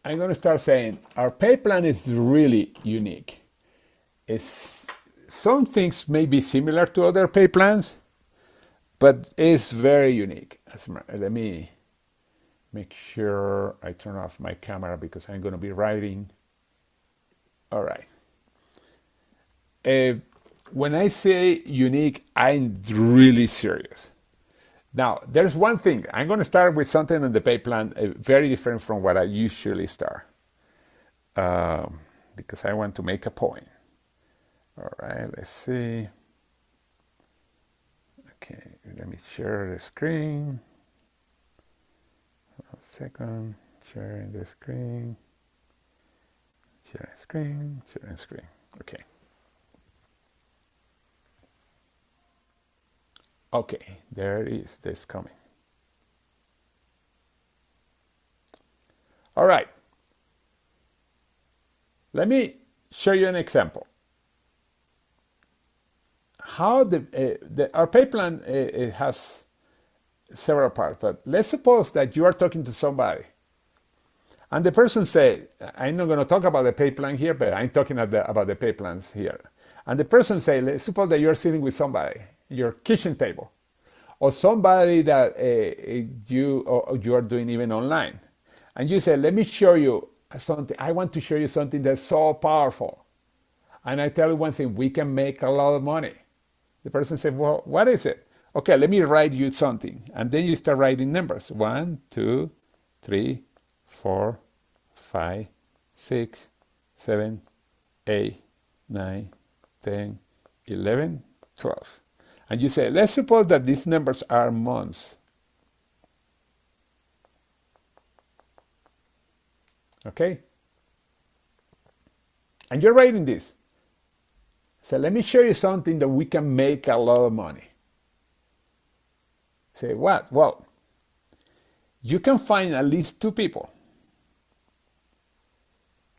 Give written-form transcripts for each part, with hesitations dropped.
I'm going to start saying our pay plan is really unique. It's, some things may be similar to other pay plans, but it's very unique. Let me make sure I turn off my camera because I'm going to be writing. All right. When I say unique, I'm really serious. Now, there's one thing. I'm going to start with something in the pay plan very different from what I usually start because I want to make a point. All right, let's see. Okay, let me share the screen. A second, sharing the screen. Sharing screen, sharing screen. Okay. Okay, there it is. This coming. All right. Let me show you an example. How our pay plan it has several parts, but let's suppose that you are talking to somebody, and the person say, "I'm not going to talk about the pay plan here, but I'm talking about the pay plans here." And the person say, let's suppose that you're sitting with somebody, your kitchen table, or somebody that you are doing even online, and you say, "Let me show you something. I want to show you something that's so powerful." And I tell you one thing: we can make a lot of money. The person said, "Well, what is it?" "Okay, let me write you something." And then you start writing numbers: 1, 2, 3, 4, 5, 6, 7, 8, 9, 10, 11, 12. And you say, let's suppose that these numbers are months. Okay? And you're writing this. So let me show you something that we can make a lot of money. Say what? Well, you can find at least 2 people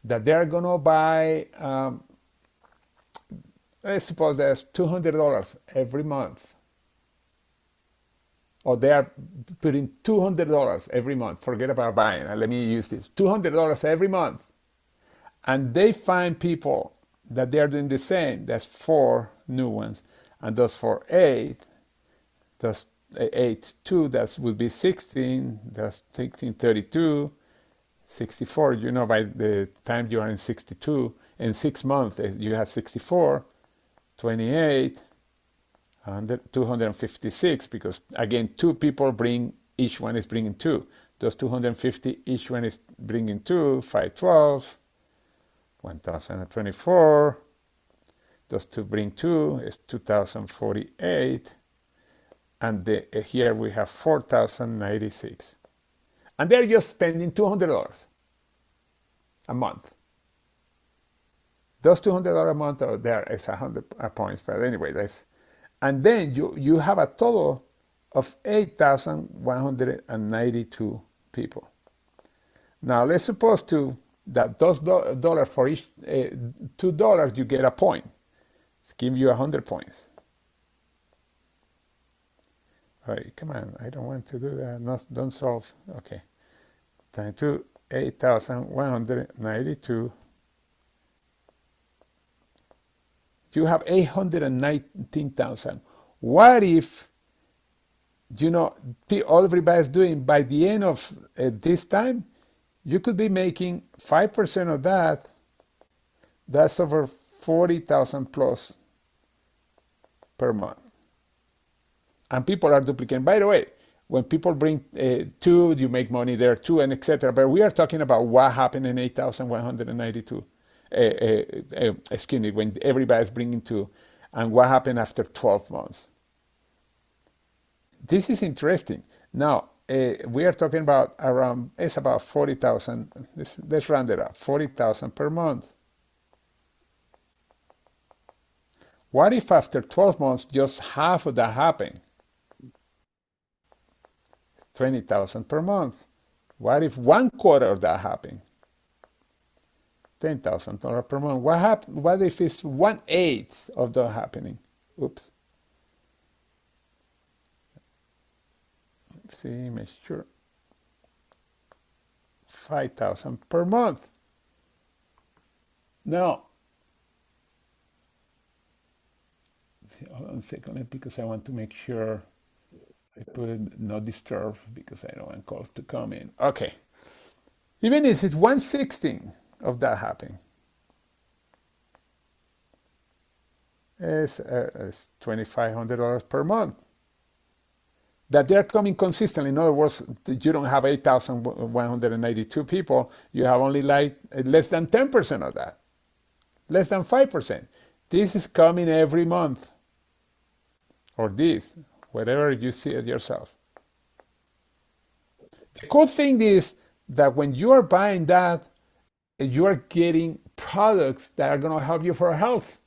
that they're going to buy, let's suppose there's $200 every month. Or they are putting $200 every month. Forget about buying. Let me use this. $200 every month. And they find people that they're doing the same. That's 4 new ones. And those for 8, that's 8, 2, that would be 16. That's 16, 32, 64. You know, by the time you are in 62, in 6 months, you have 64, 28, 256, because again, 2 people bring, each one is bringing 2. Those 250, each one is bringing 2, 512, 1024. Those 2 bring 2, is 2048. And here we have 4096. And they're just spending $200 a month. Those $200 a month are there is 100 points, but anyway, that's, and then you have a total of 8,192 people. Now let's suppose that those dollars for each $2 you get a point. It's giving you 100 points. All right, come on, I don't want to do that. No, don't solve. Okay, times 2, 8,192. You have 819,000. What if, you know, all everybody's doing, by the end of this time, you could be making 5% of that. That's over 40,000 plus per month. And people are duplicating. By the way, when people bring 2, you make money there too, and etc. But we are talking about what happened in 8,192. Excuse me, when everybody's bringing 2, and what happened after 12 months. This is interesting. Now, we are talking about around, it's about 40,000. Let's round it up, 40,000 per month. What if after 12 months, just half of that happened? 20,000 per month. What if 1/4 of that happened? $10,000 per month. What if it's 1/8 of that happening? Oops. Let's see, make sure. 5,000 per month. Now, hold on a second, because I want to make sure I put it not disturb because I don't want calls to come in. Okay. Even if it's 1/16 of that happening, it's $2,500 per month. That they're coming consistently. In other words, you don't have 8,192 people. You have only like less than 10% of that, less than 5%. This is coming every month, or this, whatever you see it yourself. The cool thing is that when you are buying that, you are getting products that are going to help you for health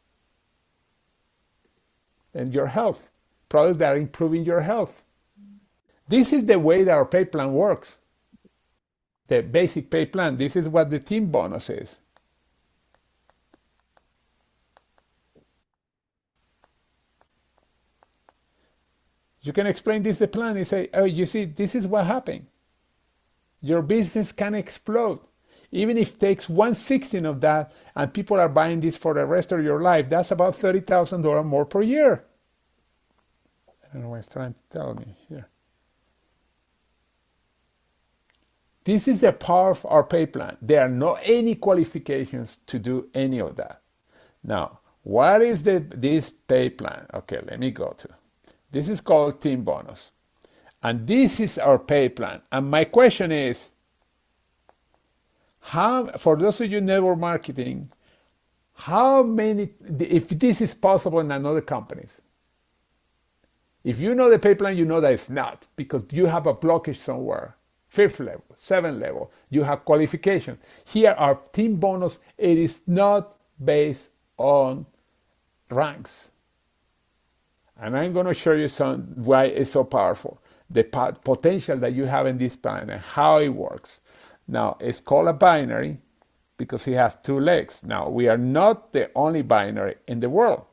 and your health, products that are improving your health. This is the way that our pay plan works. The basic pay plan. This is what the team bonus is. You can explain this the plan and say, oh, you see, this is what happened. Your business can explode. Even if it takes 1/16 of that and people are buying this for the rest of your life, that's about $30,000 more per year. I don't know what it's trying to tell me here. This is the power of our pay plan. There are no any qualifications to do any of that. Now, what is this pay plan? Okay, let me go to. This is called team bonus. And this is our pay plan. And my question is, for those of you network marketing, how many, if this is possible in other companies? If you know the pay plan, you know that it's not, because you have a blockage somewhere. 5th level, 7th level, you have qualification. Here, our team bonus, it is not based on ranks. And I'm going to show you why it's so powerful. The potential that you have in this plan and how it works. Now, it's called a binary because it has 2 legs. Now, we are not the only binary in the world.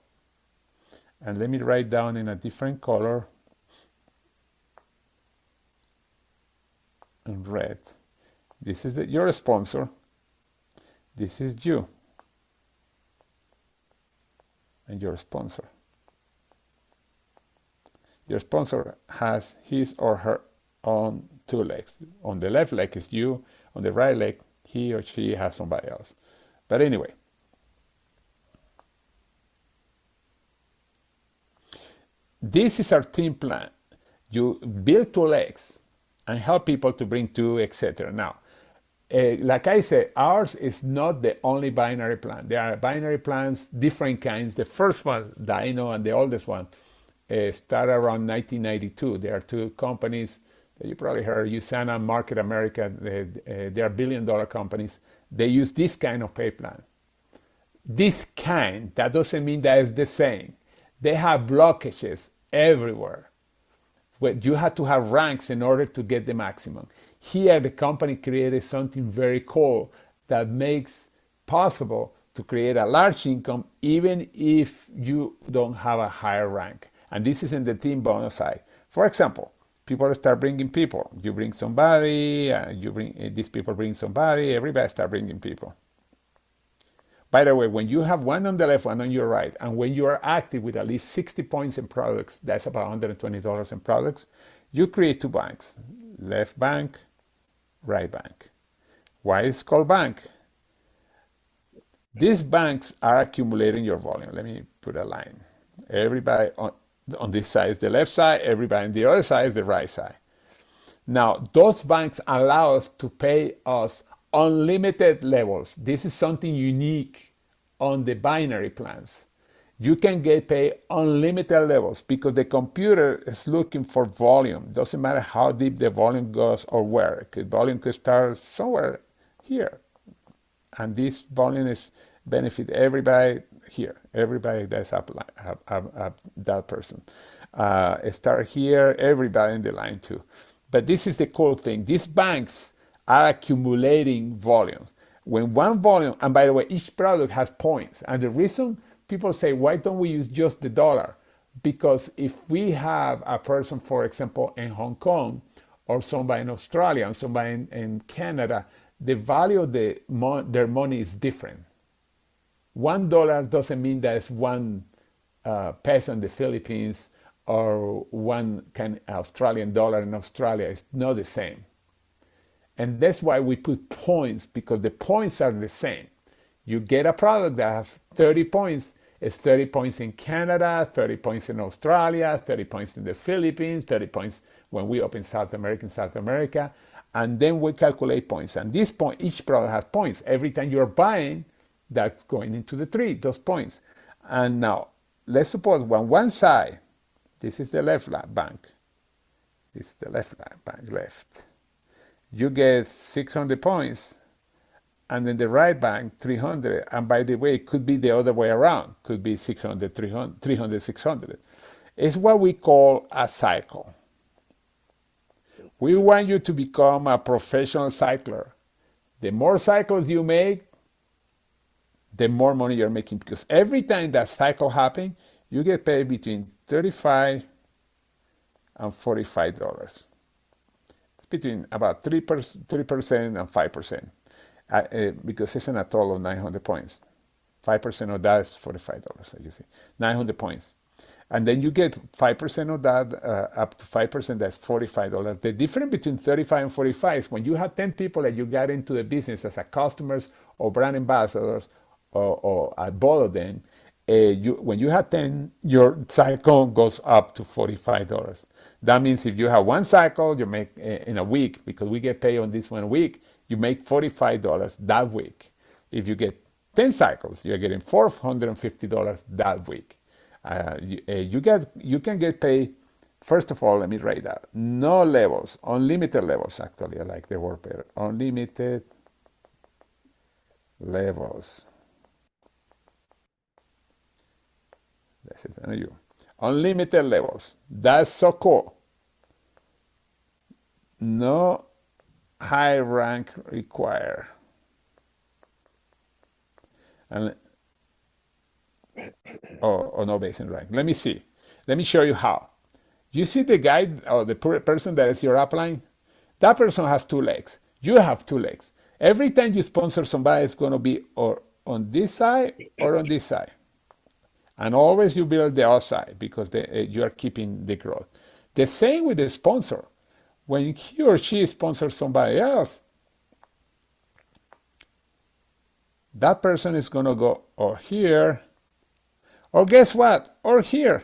And let me write down in a different color, in red. This is your sponsor. This is you and your sponsor. Your sponsor has his or her own 2 legs. On the left leg is you. On the right leg, he or she has somebody else. But anyway, this is our team plan. You build 2 legs and help people to bring 2, etc. Now, like I said, ours is not the only binary plan. There are binary plans, different kinds. The first one that I know and the oldest one started around 1992. There are 2 companies that you probably heard, USANA, Market America. They are billion-dollar companies. They use this kind of pay plan. This kind, that doesn't mean that it's the same. They have blockages everywhere. You have to have ranks in order to get the maximum. Here, the company created something very cool that makes possible to create a large income even if you don't have a higher rank. And this is in the team bonus side. For example, people start bringing people. You bring somebody, these people bring somebody, everybody start bringing people. By the way, when you have one on the left, one on your right, and when you are active with at least 60 points in products, that's about $120 in products, you create 2 banks, left bank, right bank. Why is it called bank? These banks are accumulating your volume. Let me put a line. Everybody on this side is the left side, everybody on the other side is the right side. Now, those banks allow us to pay us unlimited levels. This is something unique on the binary plans. You can get paid unlimited levels because the computer is looking for volume. Doesn't matter how deep the volume goes or where. Volume could start somewhere here. And this volume is benefit everybody here. Everybody that's up that person. Start here, everybody in the line too. But this is the cool thing. These banks are accumulating volume. When one volume, and by the way, each product has points. And the reason people say, why don't we use just the dollar? Because if we have a person, for example, in Hong Kong or somebody in Australia and somebody in Canada, the value of their money is different. $1 doesn't mean that it's one peso in the Philippines or one Australian dollar in Australia. It's not the same. And that's why we put points, because the points are the same. You get a product that has 30 points. It's 30 points in Canada, 30 points in Australia, 30 points in the Philippines, 30 points when we open South America. And then we calculate points. And this point, each product has points. Every time you're buying, that's going into the tree, those points. And now, let's suppose on one side, this is the left bank. This is the left bank, left. You get 600 points, and then the right bank 300. And by the way, it could be the other way around. Could be 600, 300, 600. It's what we call a cycle. We want you to become a professional cycler. The more cycles you make, the more money you're making, because every time that cycle happens, you get paid between $35 and $45. Between about 3% and 5%, because it's in a total of 900 points. 5% of that is $45, as you see, 900 points. And then you get 5% of that, up to 5%, that's $45. The difference between 35 and 45 is when you have 10 people that you got into the business as a customers or brand ambassadors, or both of them, when you have 10, your cycle goes up to $45. That means if you have one cycle, you make in a week, because we get paid on this 1 week, you make $45 that week. If you get 10 cycles, you're getting $450 that week. You can get paid. First of all, let me write that. No levels, unlimited levels. Actually, I like the word better. Unlimited levels. That's it. And you. Unlimited levels. That's so cool. No high rank required. And or no basic rank. Let me see. Let me show you how. You see the guy or the person that is your upline? That person has 2 legs. You have 2 legs. Every time you sponsor somebody, it's going to be or on this side or on this side. And always you build the outside, because you are keeping the growth. The same with the sponsor. When he or she sponsors somebody else, that person is going to go or here, or guess what? Or here.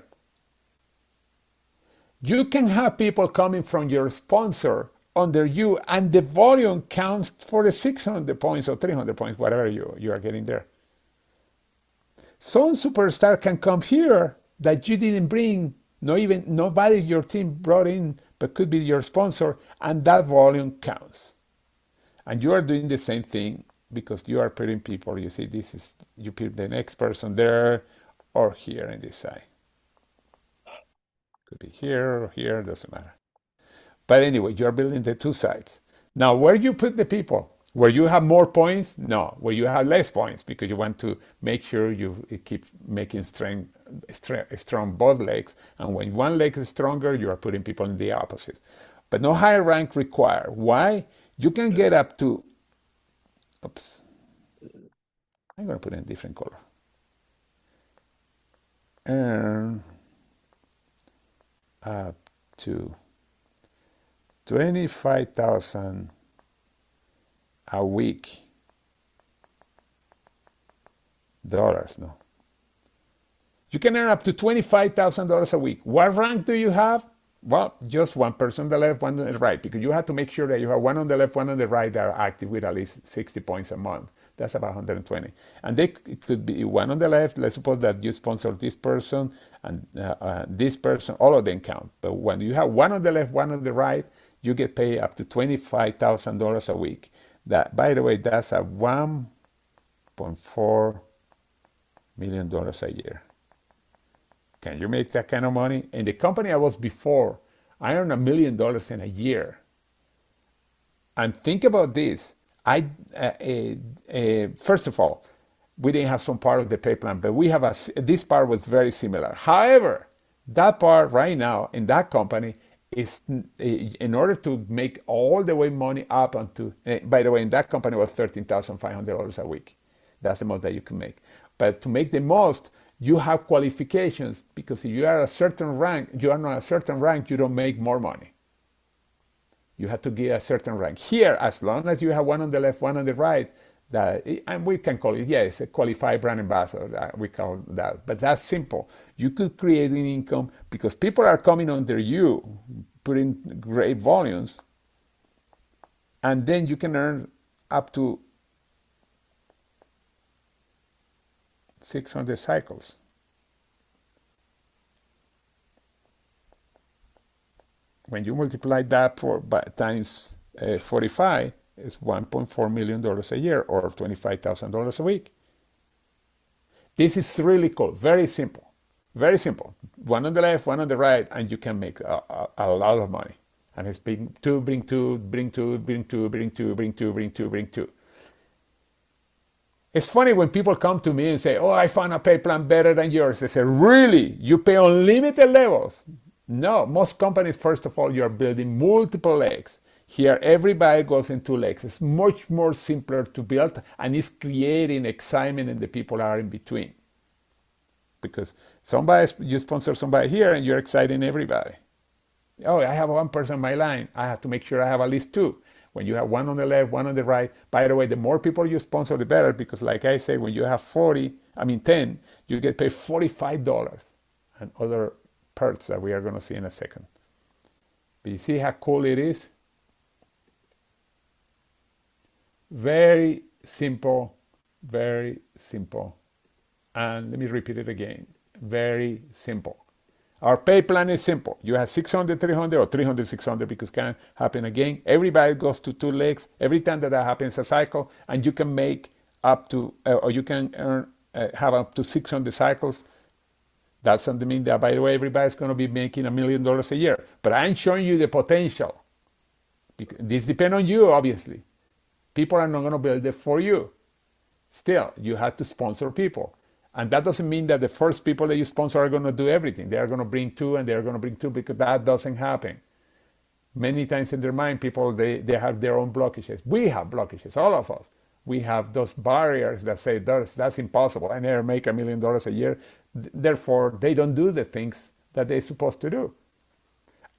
You can have people coming from your sponsor under you, and the volume counts for the 600 points or 300 points, whatever you are getting there. Some superstar can come here that you didn't bring, nobody your team brought in, but could be your sponsor, and that volume counts. And you are doing the same thing, because you are putting people, you see, you put the next person there or here in this side. Could be here or here, doesn't matter. But anyway, you're building the 2 sides. Now, where you put the people? Where you have more points? No. Where you have less points, because you want to make sure you keep making strong both legs. And when one leg is stronger, you are putting people in the opposite. But no higher rank required. Why? You can get up to, oops, I'm going to put in a different color. Earn up to 25,000 a week. Dollars, no. You can earn up to $25,000 a week. What rank do you have? Well, just one person on the left, one on the right, because you have to make sure that you have one on the left, one on the right that are active with at least 60 points a month. That's about 120. And it could be one on the left. Let's suppose that you sponsor this person and this person. All of them count. But when you have one on the left, one on the right, you get paid up to $25,000 a week. That, by the way, that's a $1.4 million a year. Can you make that kind of money? In the company I was before, I earned $1 million in a year. And think about this. First of all, we didn't have some part of the pay plan, but we have this part was very similar. However, that part right now in that company is in order to make all the way money up onto, by the way, in that company was $13,500 a week. That's the most that you can make. But to make the most, you have qualifications, because if you are a certain rank, you are not a certain rank, you don't make more money. You have to get a certain rank. Here, as long as you have one on the left, one on the right, that, and we can call it, yes, a qualified brand ambassador, we call that. But that's simple. You could create an income because people are coming under you, putting great volumes, and then you can earn up to 600 cycles. When you multiply that times 45, it's $1.4 million a year, or $25,000 a week. This is really cool. Very simple. Very simple. One on the left, one on the right, and you can make a lot of money. And it's bring two, bring two, bring two, bring two, bring two, bring two, bring two, bring two. It's funny when people come to me and say, oh, I found a pay plan better than yours. I say, really? You pay unlimited levels? No, most companies, first of all, you're building multiple legs. Here, everybody goes in 2 legs. It's much more simpler to build, and it's creating excitement in the people that are in between. Because you sponsor somebody here, and you're exciting everybody. Oh, I have one person in my line. I have to make sure I have at least 2. When you have one on the left, one on the right, by the way, the more people you sponsor, the better, because like I say, when you have 10, you get paid $45 and other perks that we are going to see in a second. But you see how cool it is? Very simple, very simple. And let me repeat it again. Very simple. Our pay plan is simple. You have 600, 300, or 300, 600, because it can happen again. Everybody goes to 2 legs. Every time that happens a cycle, and you can make up to, or you can have up to 600 cycles. That doesn't mean that, by the way, everybody's going to be making $1 million a year. But I'm showing you the potential. This depends on you, obviously. People are not going to build it for you. Still, you have to sponsor people. And that doesn't mean that the first people that you sponsor are going to do everything. They are going to bring 2, and they are going to bring 2, because that doesn't happen. Many times in their mind, people, they have their own blockages. We have blockages, all of us. We have those barriers that say, that's impossible. I never make $1 million a year. Therefore, they don't do the things that they're supposed to do.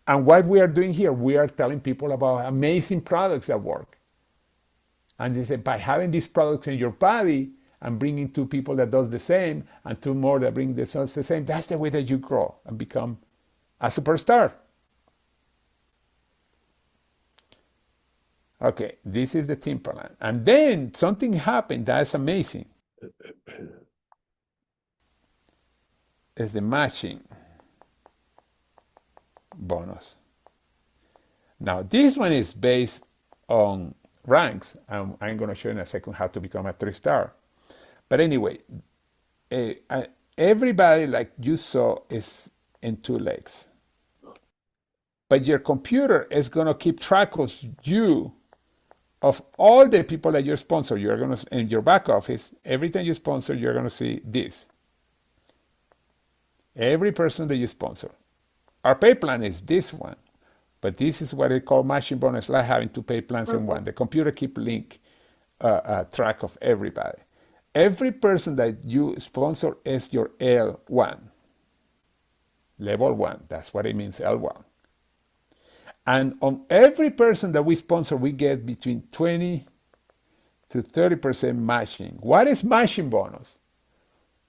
And what we are doing here, we are telling people about amazing products that work. And they say, by having these products in your body and bringing 2 people that does the same, and 2 more that bring the same, that's the way that you grow and become a superstar. Okay, this is the team plan. And then something happened that's amazing. It's the matching bonus. Now, this one is based on ranks. I'm going to show you in a second how to become a 3-star. But anyway, everybody, like you saw, is in 2 legs. But your computer is going to keep track of you, of all the people that you sponsor. You're going to, in your back office, every time you sponsor, you're going to see this. Every person that you sponsor. Our pay plan is this one, but this is what they call matching bonus, like having 2 pay plans in one. The computer keep track of everybody. Every person that you sponsor is your L1. Level 1, that's what it means, L1. And on every person that we sponsor, we get between 20 to 30% matching. What is matching bonus?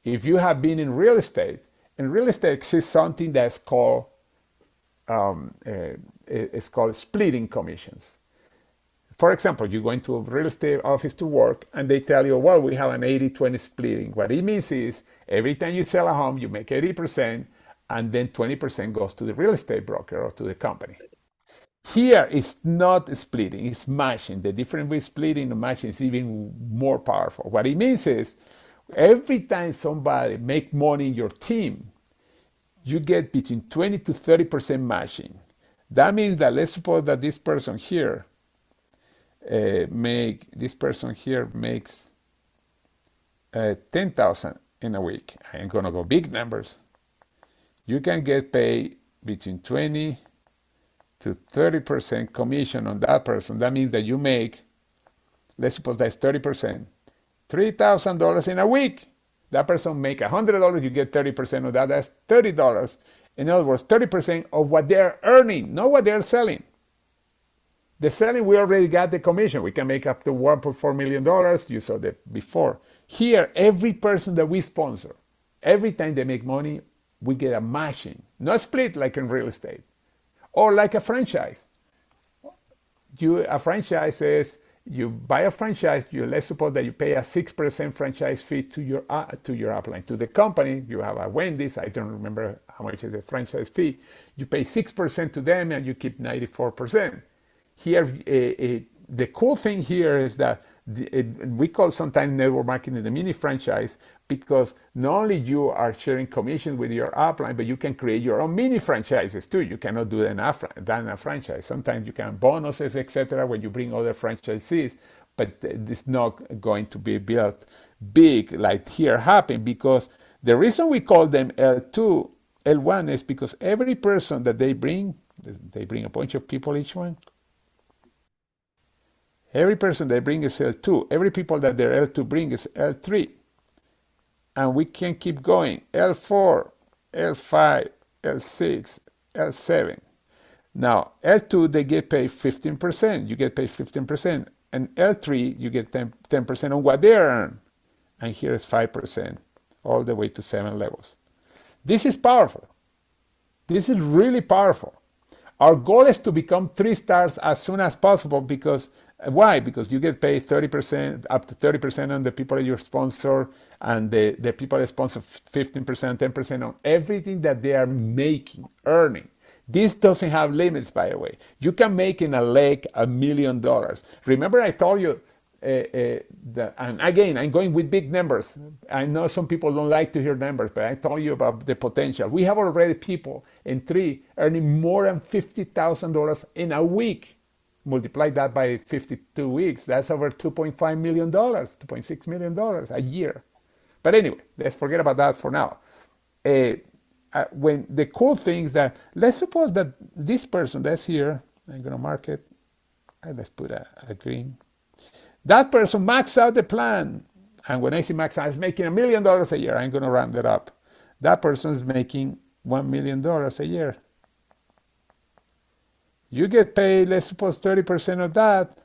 If you have been in real estate exists something that's called it's called splitting commissions. For example, you go into a real estate office to work, and they tell you, well, we have an 80-20 splitting. What it means is every time you sell a home, you make 80%, and then 20% goes to the real estate broker or to the company. Here, it's not splitting, it's matching. The difference with splitting and matching is even more powerful. What it means is every time somebody makes money in your team, you get between 20 to 30% matching. That means that, let's suppose that this person here makes $10,000 in a week. I'm gonna go big numbers. You can get paid between 20 to 30% commission on that person, that means that you make, let's suppose that's 30%, $3,000 in a week. That person make $100, you get 30% of that, that's $30. In other words, 30% of what they're earning, not what they're selling. The selling, we already got the commission. We can make up to $1.4 million. You saw that before. Here, every person that we sponsor, every time they make money, we get a matching, not split like in real estate, or like a franchise. A franchise is, you buy a franchise, let's suppose that you pay a 6% franchise fee to your upline, to the company. You have a Wendy's, I don't remember how much is the franchise fee. You pay 6% to them and you keep 94%. Here, the cool thing here is that we call sometimes network marketing the mini franchise, because not only you are sharing commission with your upline, but you can create your own mini franchises too. You cannot do that in a franchise. Sometimes you can bonuses, etc., when you bring other franchisees, but it's not going to be built big like here happen, because the reason we call them L2, L1 is because every person that they bring a bunch of people each one. Every person they bring is L2. Every people that their L2 bring is L3. And we can keep going. L4, L5, L6, L7. Now, L2, they get paid 15%. You get paid 15%. And L3, you get 10% on what they earn. And here is 5%, all the way to 7 levels. This is powerful. This is really powerful. Our goal is to become 3 stars as soon as possible, because why? Because you get paid 30%, up to 30% on the people that you sponsor, and the people that sponsor 15%, 10% on everything that they are making, earning. This doesn't have limits, by the way. You can make in a leg $1 million. Remember I told you, and again, I'm going with big numbers. I know some people don't like to hear numbers, but I told you about the potential. We have already people in 3 earning more than $50,000 in a week. Multiply that by 52 weeks, that's over $2.5 million, $2.6 million a year. But anyway, let's forget about that for now. When the cool thing is that, let's suppose that this person that's here, I'm going to mark it, let's put a green. That person maxed out the plan. And when I say max out, it's making $1 million a year. I'm going to round it up. That person is making $1 million a year. You get paid, let's suppose, 30% of that.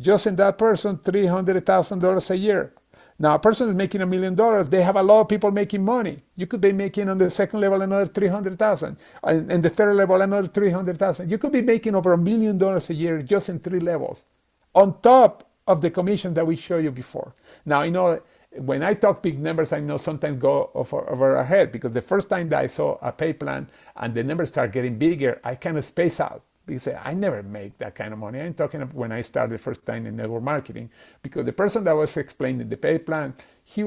Just in that person, $300,000 a year. Now, a person is making $1 million. They have a lot of people making money. You could be making on the second level another $300,000, and the third level another $300,000. You could be making over $1 million a year just in 3 levels, on top of the commission that we showed you before. Now, I know when I talk big numbers, I know sometimes go over our head, because the first time that I saw a pay plan and the numbers start getting bigger, I kind of space out. Because I never make that kind of money. I'm talking about when I started the first time in network marketing, because the person that was explaining the pay plan, he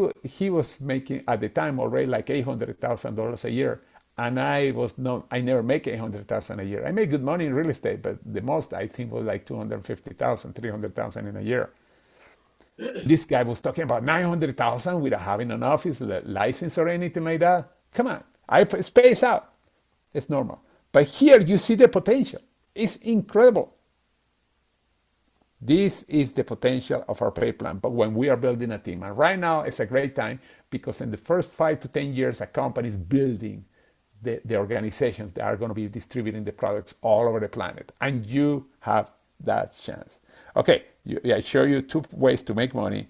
was making at the time already like $800,000 a year, and I never make $800,000 a year. I make good money in real estate, but the most I think was like $250,000, $300,000 in a year. This guy was talking about $900,000 without having an office, license, or anything like that. Come on, I space out. It's normal. But here you see the potential. It's incredible. This is the potential of our pay plan, but when we are building a team. And right now, it's a great time, because in the first 5 to 10 years, a company is building the organizations that are going to be distributing the products all over the planet. And you have that chance. Okay, I show you 2 ways to make money.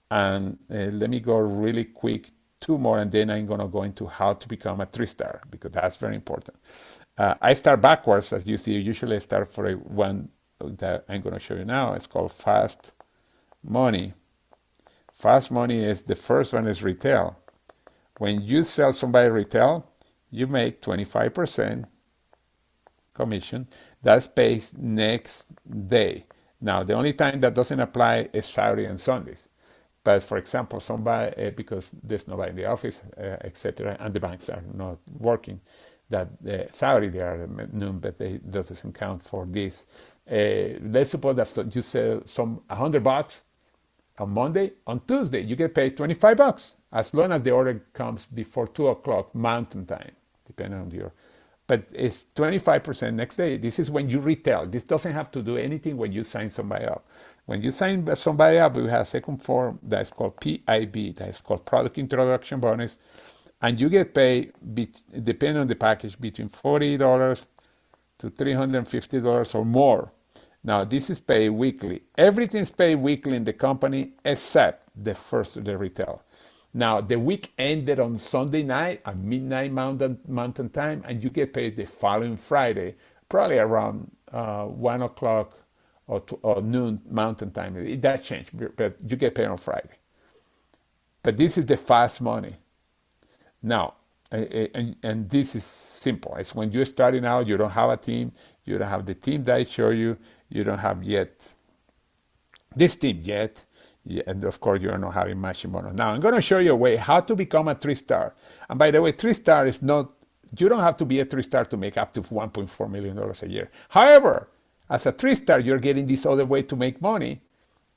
And let me go really quick, 2 more, and then I'm going to go into how to become a 3-star, because that's very important. I start backwards, as you see. Usually I start for one that I'm going to show you now. It's called Fast Money. Fast Money is, the first one is retail. When you sell somebody retail, you make 25% commission. That's paid next day. Now, the only time that doesn't apply is Saturday and Sundays. But for example, somebody, because there's nobody in the office, etc., and the banks are not working, that Saturday they are at noon, but that doesn't count for this. Let's suppose that you sell $100 on Monday. On Tuesday, you get paid $25, as long as the order comes before 2 o'clock Mountain Time, depending on your. but it's 25% next day. This is when you retail. This doesn't have to do anything when you sign somebody up. When you sign somebody up, we have a second form that's called PIB, that's called Product Introduction Bonus, and you get paid, depending on the package, between $40 to $350 or more. Now, this is paid weekly. Everything's paid weekly in the company except the retail. Now, the week ended on Sunday night at midnight mountain time, and you get paid the following Friday, probably around 1 o'clock or noon mountain time. That changed, but you get paid on Friday. But this is the fast money. Now, and this is simple. It's when you're starting out, you don't have a team, you don't have the team that I show you, you don't have yet this team yet. Yeah, and of course, you're not having matching bonus. Now, I'm going to show you a way how to become a 3-star. And by the way, 3-star is not, you don't have to be a 3-star to make up to $1.4 million a year. However, as a 3-star, you're getting this other way to make money.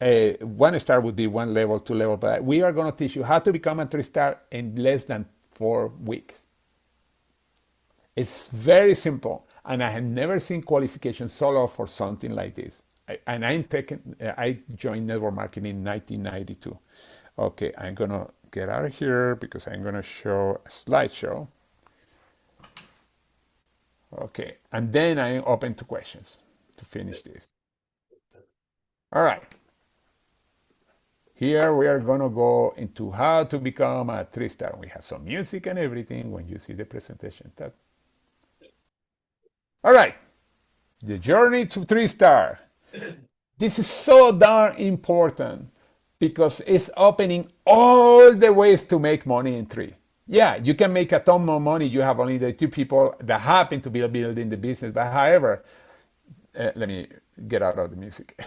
1-star would be 1 level, 2 level, but we are going to teach you how to become a 3-star in less than 4 weeks. It's very simple, and I have never seen qualification so low for something like this. I joined network marketing in 1992. Okay, I'm gonna get out of here because I'm gonna show a slideshow. Okay, and then I'm open to questions to finish this. All right. Here we are gonna go into how to become a 3-star. We have some music and everything when you see the presentation. All right, the journey to 3-star. This is so darn important because it's opening all the ways to make money in 3. Yeah, you can make a ton more money. You have only the 2 people that happen to be building the business. But however, let me get out of the music.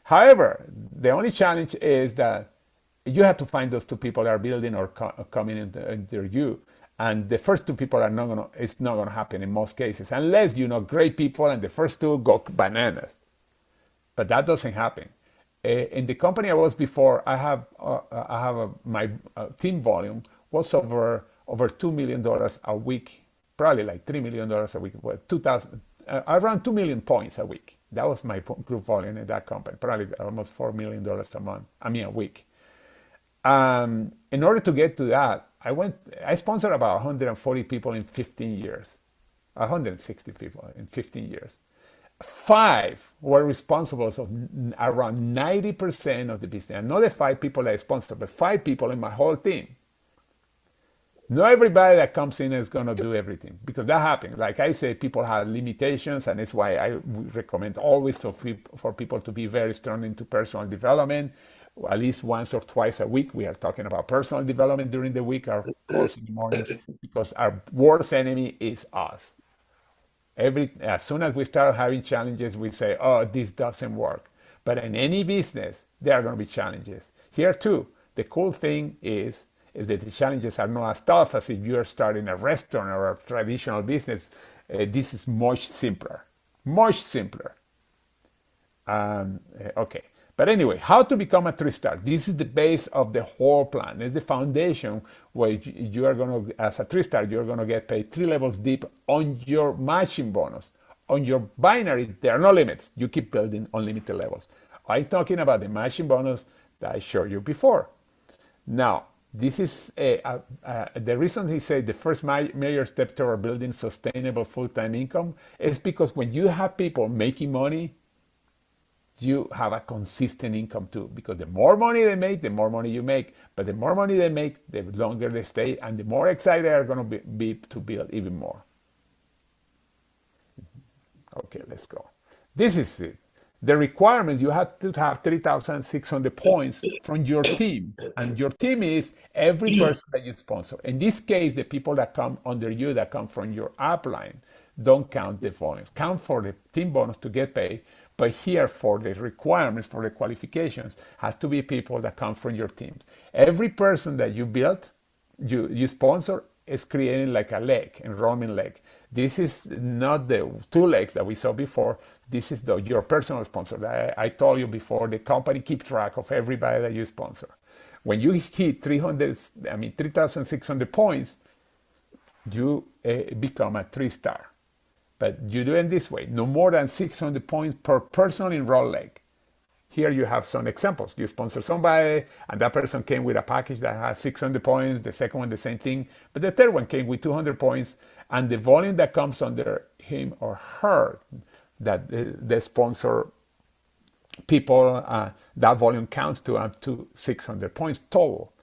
However, the only challenge is that you have to find those 2 people that are building or coming into you. And the first 2 people it's not gonna happen in most cases, unless you know great people and the first 2 go bananas. But that doesn't happen. In the company I was before, my team volume was over $2 million a week, probably like $3 million a week, well, around 2 million points a week. That was my group volume in that company, probably almost $4 million a week. In order to get to that, I sponsored about 140 people in 15 years, 160 people in 15 years. 5 were responsible for around 90% of the business. And not the 5 people I sponsored, but 5 people in my whole team. Not everybody that comes in is going to do everything, because that happens. Like I say, people have limitations, and it's why I recommend always for people to be very strong into personal development, at least once or twice a week. We are talking about personal development during the week, or course in the morning, because our worst enemy is us. As soon as we start having challenges, we say, oh, this doesn't work. But in any business, there are going to be challenges. Here too, the cool thing is that the challenges are not as tough as if you're starting a restaurant or a traditional business. This is much simpler, much simpler. Okay. But anyway, how to become a 3-star? This is the base of the whole plan. It's the foundation where you are going to, as a 3-star, you're going to get paid 3 levels deep on your matching bonus. On your binary, there are no limits. You keep building unlimited levels. I'm talking about the matching bonus that I showed you before. Now, this is the reason he said the first major step toward building sustainable full-time income is because when you have people making money, you have a consistent income too, because the more money they make, the more money you make. But the more money they make, the longer they stay, and the more excited they're going to be to build even more. Okay, let's go. This is it. The requirement, you have to have 3,600 points from your team. And your team is every person that you sponsor. In this case, the people that come under you, that come from your upline, don't count the volumes. Count for the team bonus to get paid. But here, for the requirements, for the qualifications, has to be people that come from your teams. Every person that you build, you sponsor, is creating like a leg, enrollment leg. This is not the 2 legs that we saw before. This is your personal sponsor. I told you before, the company keeps track of everybody that you sponsor. When you hit 3,600 points, you become a 3-star. But you do it this way, no more than 600 points per personal enrolled leg. Here you have some examples. You sponsor somebody, and that person came with a package that has 600 points. The second one, the same thing. But the third one came with 200 points. And the volume that comes under him or her, that the sponsor people, that volume counts to up to 600 points total.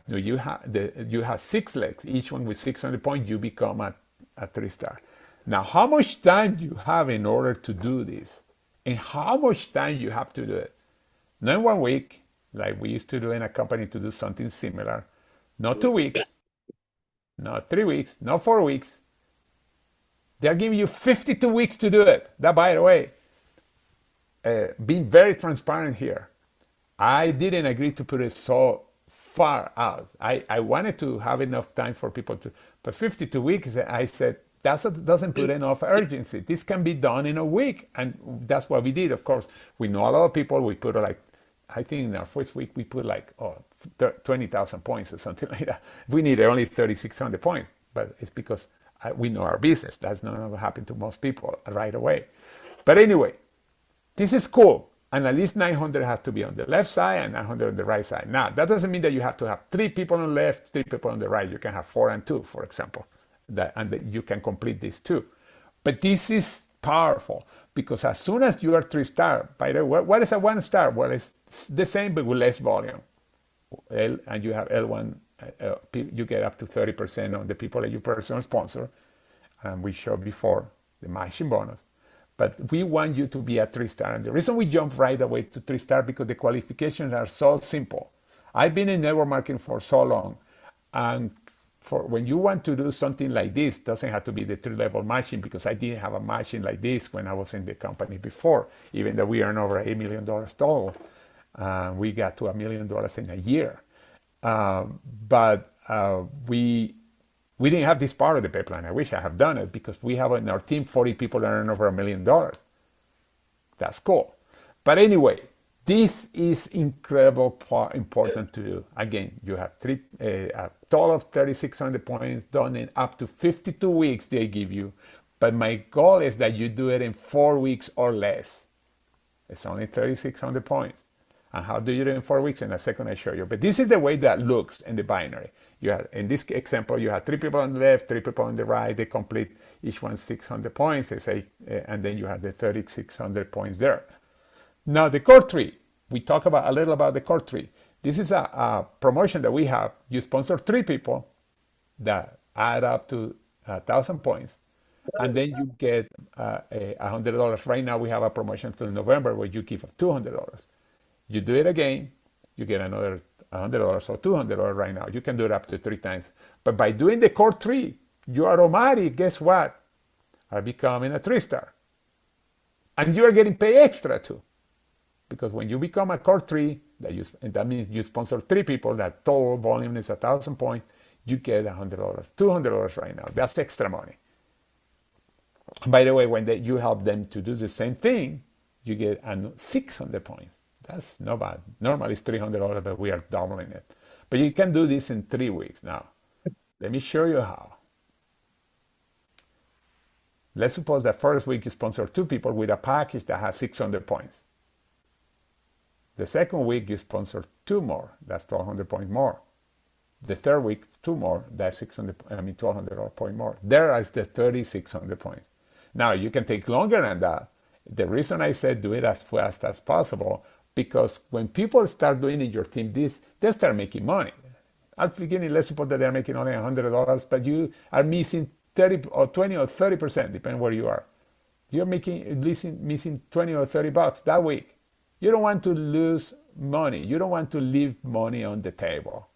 You have 6 legs, each one with 600 points, you become a 3-star. Now, how much time do you have in order to do this? And how much time you have to do it? Not in 1 week, like we used to do in a company to do something similar. Not 2 weeks, not 3 weeks, not 4 weeks. They're giving you 52 weeks to do it. That, by the way, being very transparent here, I didn't agree to put it so far out. I wanted to have enough time for people to, but 52 weeks, I said, that doesn't put enough urgency. This can be done in a week. And that's what we did. Of course, we know a lot of people. We put like, I think in our first week, we put like 20,000 points or something like that. We needed only 3,600 points, but it's because we know our business. That's not going to happen to most people right away. But anyway, this is cool. And at least 900 has to be on the left side and 900 on the right side. Now, that doesn't mean that you have to have 3 people on the left, 3 people on the right. You can have 4 and 2, for example. And you can complete this too. But this is powerful because as soon as you are 3-star, by the way, what is a 1-star? Well, it's the same but with less volume. And you have L1, you get up to 30% on the people that you personally sponsor. And we showed before the matching bonus. But we want you to be a 3-star. And the reason we jump right away to 3-star because the qualifications are so simple. I've been in network marketing for so long, and for when you want to do something like this, doesn't have to be the 3-level matching, because I didn't have a matching like this when I was in the company before, even though we earned over $8 million total. We got to $1 million in a year. But we didn't have this part of the pipeline. I wish I had done it, because we have in our team 40 people that earn over $1 million. That's cool. But anyway, this is incredible important to do. Again, you have a total of 3,600 points done in up to 52 weeks they give you. But my goal is that you do it in 4 weeks or less. It's only 3,600 points. And how do you do it in 4 weeks? In a second I show you. But this is the way that looks in the binary. You have, in this example, you have 3 people on the left, 3 people on the right. They complete each one 600 points. They say, and then you have the 3,600 points there. Now the core tree, we talk about a little about the core tree. This is a promotion that we have. You sponsor 3 people that add up to 1,000 points, and then you get $100. Right now we have a promotion till November where you give $200. You do it again, you get another $100 or $200 right now. You can do it up to 3 times. But by doing the core tree, you automatically, guess what, are becoming a 3-star. And you are getting paid extra too. Because when you become a core 3, that means you sponsor 3 people, that total volume is 1,000 points, you get $100, $200 right now. That's extra money. By the way, when you help them to do the same thing, you get 600 points. That's not bad. Normally it's $300, but we are doubling it. But you can do this in 3 weeks. Now, let me show you how. Let's suppose that first week you sponsor 2 people with a package that has 600 points. The second week you sponsor 2 more, that's 1,200 points more. The third week, 2 more, that's 1,200 points more. There is the 3,600 points. Now you can take longer than that. The reason I said do it as fast as possible, because when people start doing in your team this, they start making money. At the beginning, let's suppose that they're making only $100, but you are missing 30 or 20 or 30%, depending where you are. You're missing 20 or 30 bucks that week. You don't want to lose money. You don't want to leave money on the table.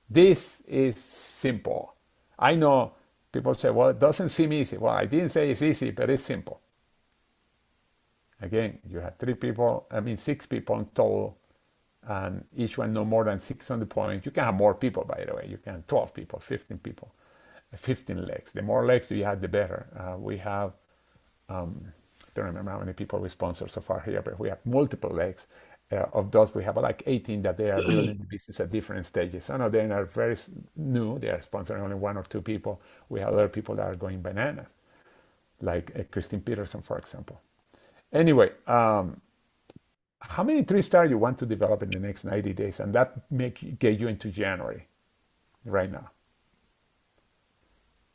This is simple. I know people say, well, it doesn't seem easy. Well, I didn't say it's easy, but it's simple. Again, you have 6 people in total, and each one no more than 600 points. You can have more people, by the way. You can have 12 people, 15 people, 15 legs. The more legs you have, the better. We have, I don't remember how many people we sponsor so far here, but we have multiple legs. Of those, we have like 18 that they are building the business at different stages. Some of them are very new. They are sponsoring only 1 or 2 people. We have other people that are going bananas. like Christine Peterson, for example. Anyway, how many 3-star you want to develop in the next 90 days, and that get you into January right now.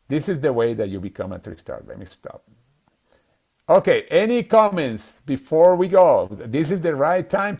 This is the way that you become a 3-star. Let me stop. Okay, any comments before we go? This is the right time